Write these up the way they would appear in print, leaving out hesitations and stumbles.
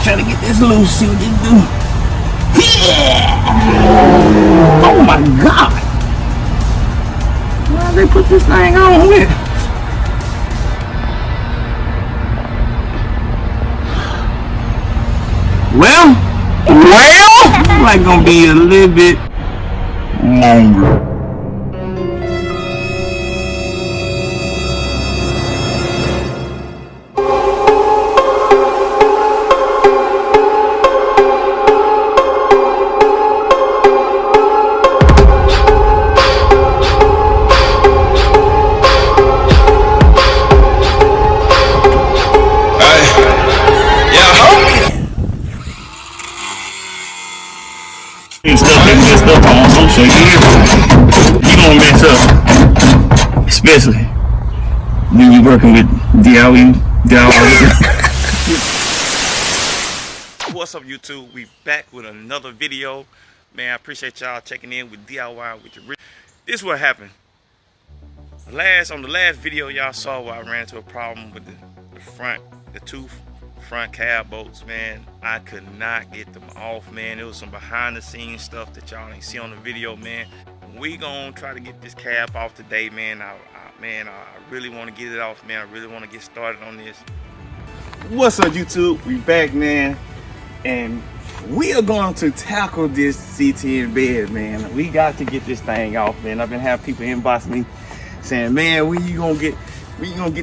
Try to get this loose, see what this do. Yeah! Oh my God! Why they put this thing on with? Well, like gonna be a little bit longer. Stuff on, so you gonna mess up, especially when you're working with D.I.Y. What's up, YouTube? We back with another video, man. I appreciate y'all checking in with D.I.Y. with your. This is what happened. On the last video, y'all saw where I ran into a problem with the two front cab bolts, man. I could not get them off, man. It was some behind the scenes stuff that y'all ain't see on the video, man. We gonna try to get this cab off today, man. I really want to get it off, man. I really want to get started on this. What's up, YouTube? We back, man, and we are going to tackle this C10 bed, man. We got to get this thing off, man. I've been having people inbox me saying, man, when you gonna get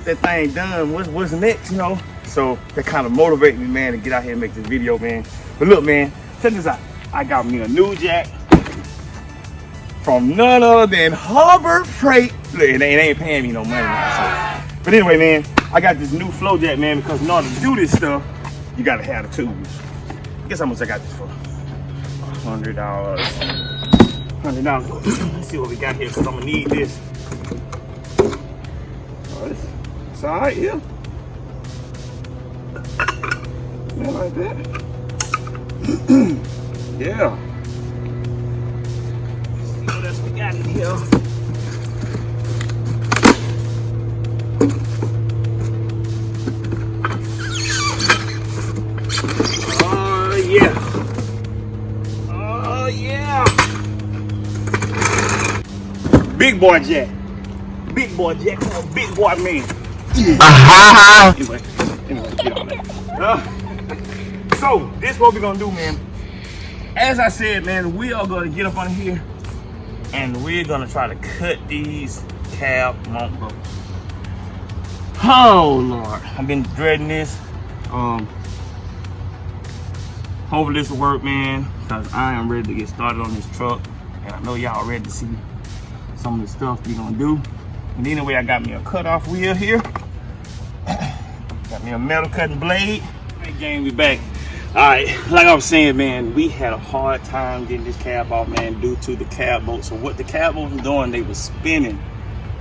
that thing done? What's next, you know? So that kind of motivated me, man, to get out here and make this video, man. But look, man, check this out. I got me a new jack from none other than Harbor Freight. Look, it ain't paying me no money now, so. But anyway, man, I got this new flow jack, man, because in order to do this stuff, you gotta have the tools. Guess how much I got this for? $100. $100. Let's see what we got here, because I'm gonna need this. Oh, it's all right here. Like that. Yeah. Let's see what else we got in here. Oh yeah. Oh yeah. Big boy jack. Big boy jack. Big boy man. Anyway, get on that. So, this is what we're gonna do, man. As I said, man, we are gonna get up on here and we're gonna try to cut these cab mount bolts. Oh Lord, I've been dreading this. Hopefully this will work, man, because I am ready to get started on this truck, and I know y'all ready to see some of the stuff we're gonna do. And anyway, I got me a cutoff wheel here. Got me a metal cutting blade. Hey gang, we back. Alright, like I was saying, man, we had a hard time getting this cab off, man, due to the cab bolt. So what the cab bolts were doing, they were spinning.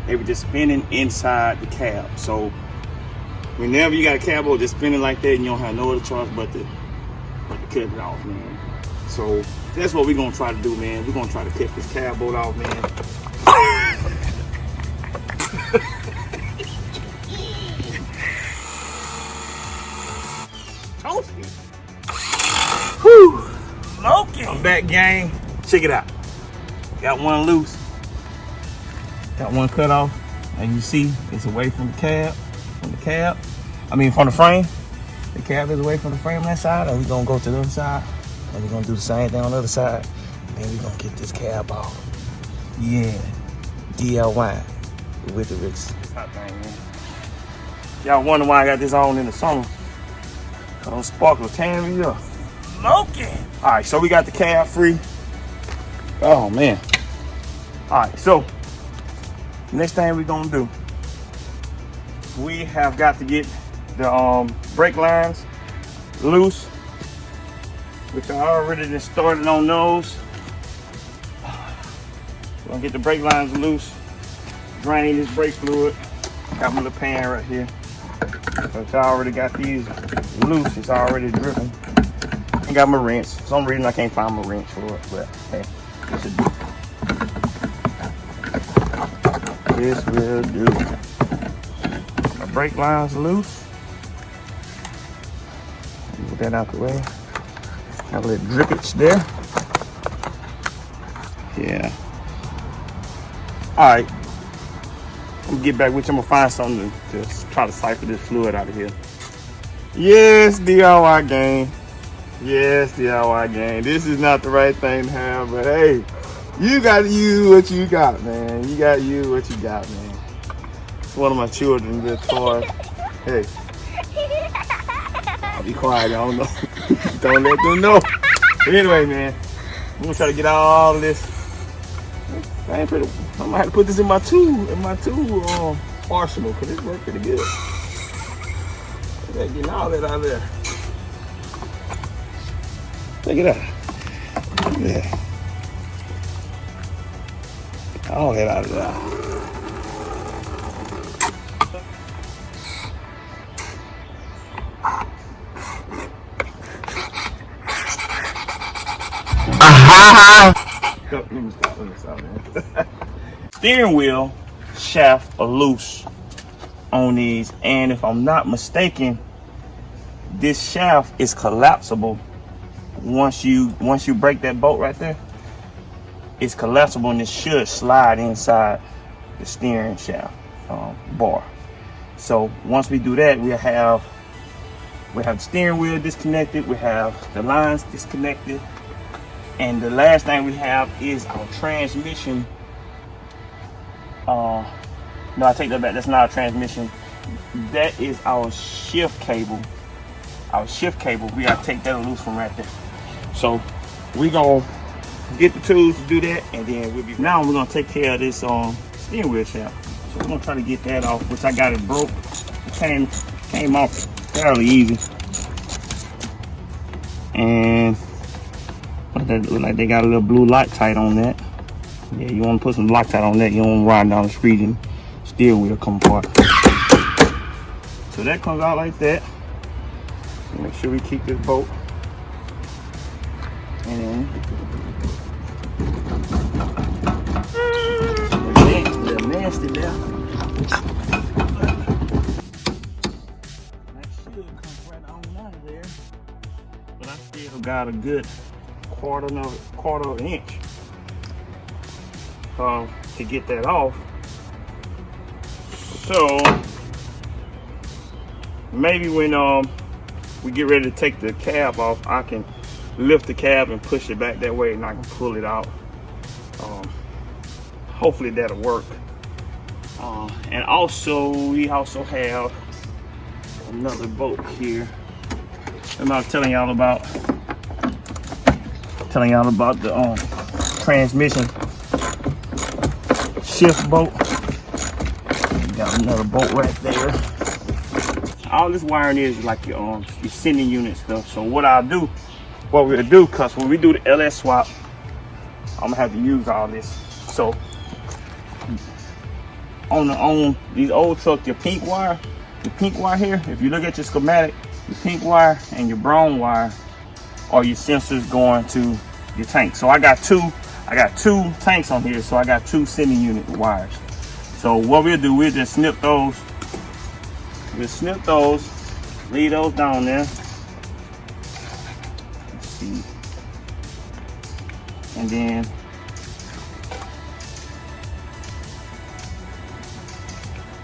They were just spinning inside the cab. So whenever you got a cab bolt just spinning like that, you don't have no other choice but to cut it off, man. So that's what we're gonna try to do, man. We're gonna try to cut this cab bolt off, man. Toasty. Whew. Okay. I'm back, gang. Check it out. Got one loose. Got one cut off. And you see, it's away from the cab. From the frame. The cab is away from the frame on that side. And we're gonna go to the other side. And we're gonna do the same thing on the other side. And we're gonna get this cab off. Yeah. D.I.Y. with the wrist. Hot thing, man. Y'all wonder why I got this on in the summer. Those sparklers tearing me up. Okay. Alright, so we got the cab free. Oh man. Alright, so next thing we're gonna do, we have got to get the brake lines loose, which I already just started on those. We're gonna get the brake lines loose, drain this brake fluid. Got my little pan right here. But I already got these loose, it's already dripping. I got my wrench. For some reason I can't find my wrench for it, but hey, this should do. This will do. My brake line's loose. Put that out the way. Have a little drippage there. Yeah. All right. I'm gonna get back with you. I'm gonna find something to try to siphon this fluid out of here. Yes, DIY gang. Yes, DIY gang. This is not the right thing to have, but hey, you gotta use what you got, man. You gotta use what you got, man. It's one of my children's little toys. Hey. I'll be quiet, I don't know. Don't let them know. But anyway, man, I'm gonna try to get all of this. I might have to put this in my tool arsenal, because it worked pretty good. I gotta get all that out of there. Check it out. Yeah. All that out of there. Let me stop, man. Steering wheel shaft are loose on these, and if I'm not mistaken, this shaft is collapsible. Once you break that bolt right there, it's collapsible, and it should slide inside the steering shaft bar. So once we do that, we have the steering wheel disconnected, we have the lines disconnected, and the last thing we have is our transmission. No, I take that back. That's not a transmission. That is our shift cable. Our shift cable. We gotta take that loose from right there. So we gonna get the tools to do that, and then now we're gonna take care of this steering wheel shaft. So we're gonna try to get that off, which I got it broke. It came off fairly easy. And that look like they got a little blue Loctite on that. Yeah, you want to put some Loctite on that. You don't ride down the street and steering wheel come apart. So that comes out like that. Make sure we keep this bolt. And then a little nasty there. That should come right on out of there. But I still got a good quarter of an inch to get that off. So maybe when we get ready to take the cab off, I can lift the cab and push it back that way, and I can pull it out. Hopefully that'll work. And also we also have another bolt here. I'm not telling y'all about the transmission shift bolt. Got another bolt right there. All this wiring is like your sending unit stuff. So what we'll do, cause when we do the LS swap, I'm gonna have to use all this. So on these old trucks, your pink wire here, if you look at your schematic, your pink wire and your brown wire are your sensors going to your tank. So I got two tanks on here, so I got two sending unit wires. So what we'll do, we'll just snip those. We'll snip those, leave those down there. Let's see. And then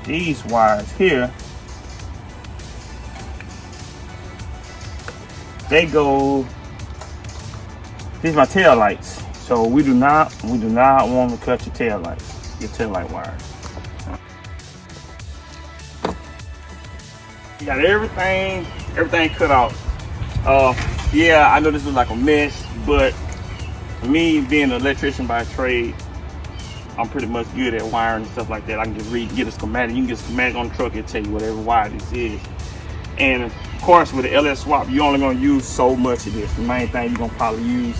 these wires here, they go, these are my tail lights. So we do not want to cut your tail light wires. You got everything cut off. Yeah, I know this is like a mess, but me being an electrician by trade, I'm pretty much good at wiring and stuff like that. I can just get a schematic. You can get a schematic on the truck, it'll tell you whatever wire this is. And of course, with the LS swap, you're only gonna use so much of this. The main thing you're gonna probably use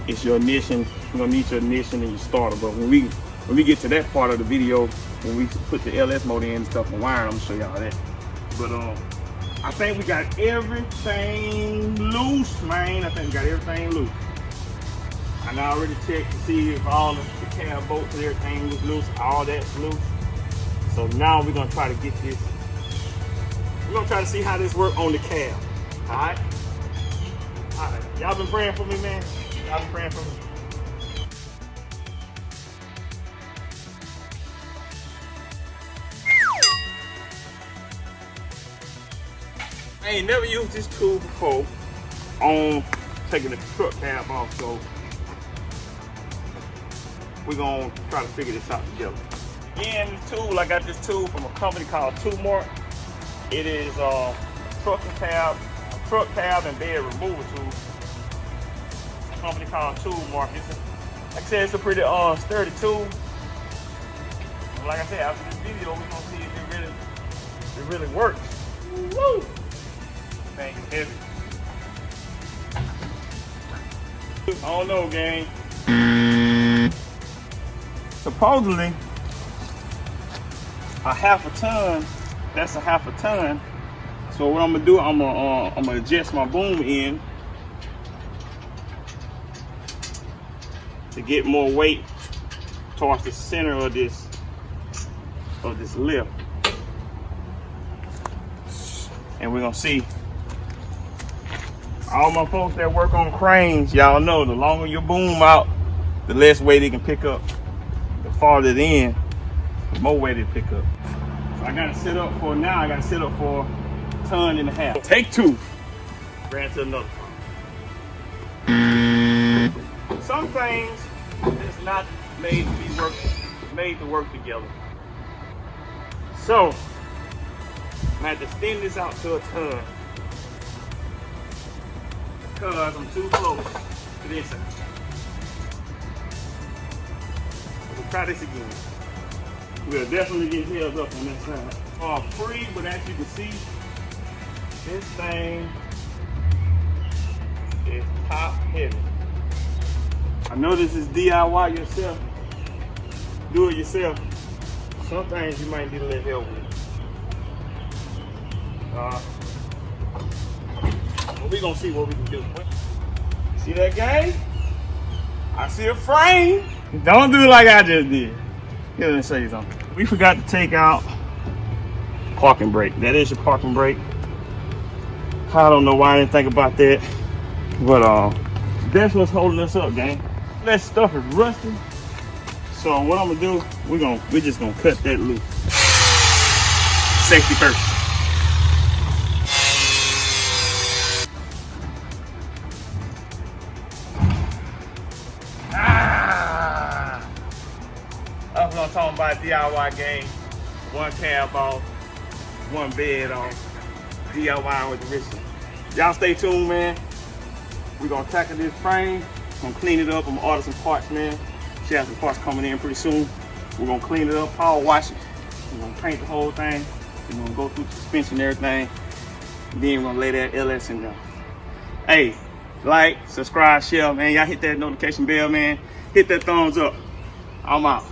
is your ignition. You're gonna need your ignition and your starter. But when we get to that part of the video, when we put the LS motor in and stuff and wiring, I'm gonna show y'all that. But I think we got everything loose, man. I think we got everything loose. And I already checked to see if all the cab bolts and everything was loose. All that's loose. So now we're gonna try to get this. We're gonna try to see how this works on the cab. All right. Y'all been praying for me, man. Y'all been praying for me. I ain't never used this tool before on taking the truck cab off, so we're gonna try to figure this out together. Again, this tool, I got this tool from a company called Mark. It is a truck cab and bed removal tool. A company called Mark. Like I said, it's a pretty sturdy tool. And like I said, after this video, we're gonna see if it really works. Woo! Thing is heavy. I don't know, gang. Supposedly, a half a ton. That's a half a ton. So what I'm gonna do, I'm gonna adjust my boom end to get more weight towards the center of this lift, and we're gonna see. All my folks that work on cranes, y'all know the longer your boom out, the less weight it can pick up. The farther it in, the more weight it pick up. So I gotta set up for now. I gotta set up for 1.5 tons. Take 2. Ran to another one. Some things it's not made to be made to work together. So I'm gonna have to extend this out to 1 ton. Because I'm too close to this side. We'll try this again. We'll definitely get held up on this side. Free, but as you can see, this thing is top heavy. I know this is DIY yourself. Do it yourself. Some things you might need a little help with. But we're gonna see what we can do. See that, gang? I see a frame. Don't do like I just did. Here, let me show you something. We forgot to take out parking brake. That is your parking brake. I don't know why I didn't think about that. But that's what's holding us up, gang. That stuff is rusty. So what I'm gonna do, we're just gonna cut that loose. Safety first. That's what I'm talking about, DIY game. 1 cab off, 1 bed off, DIY with the wrist. Y'all stay tuned, man. We're gonna tackle this frame. I'm gonna clean it up. I'm gonna order some parts, man. She has some parts coming in pretty soon. We're gonna clean it up, power wash it. We're gonna paint the whole thing. We're gonna go through the suspension and everything. And then we're gonna lay that LS in there. Hey, like, subscribe, share, man. Y'all hit that notification bell, man. Hit that thumbs up. I'm out.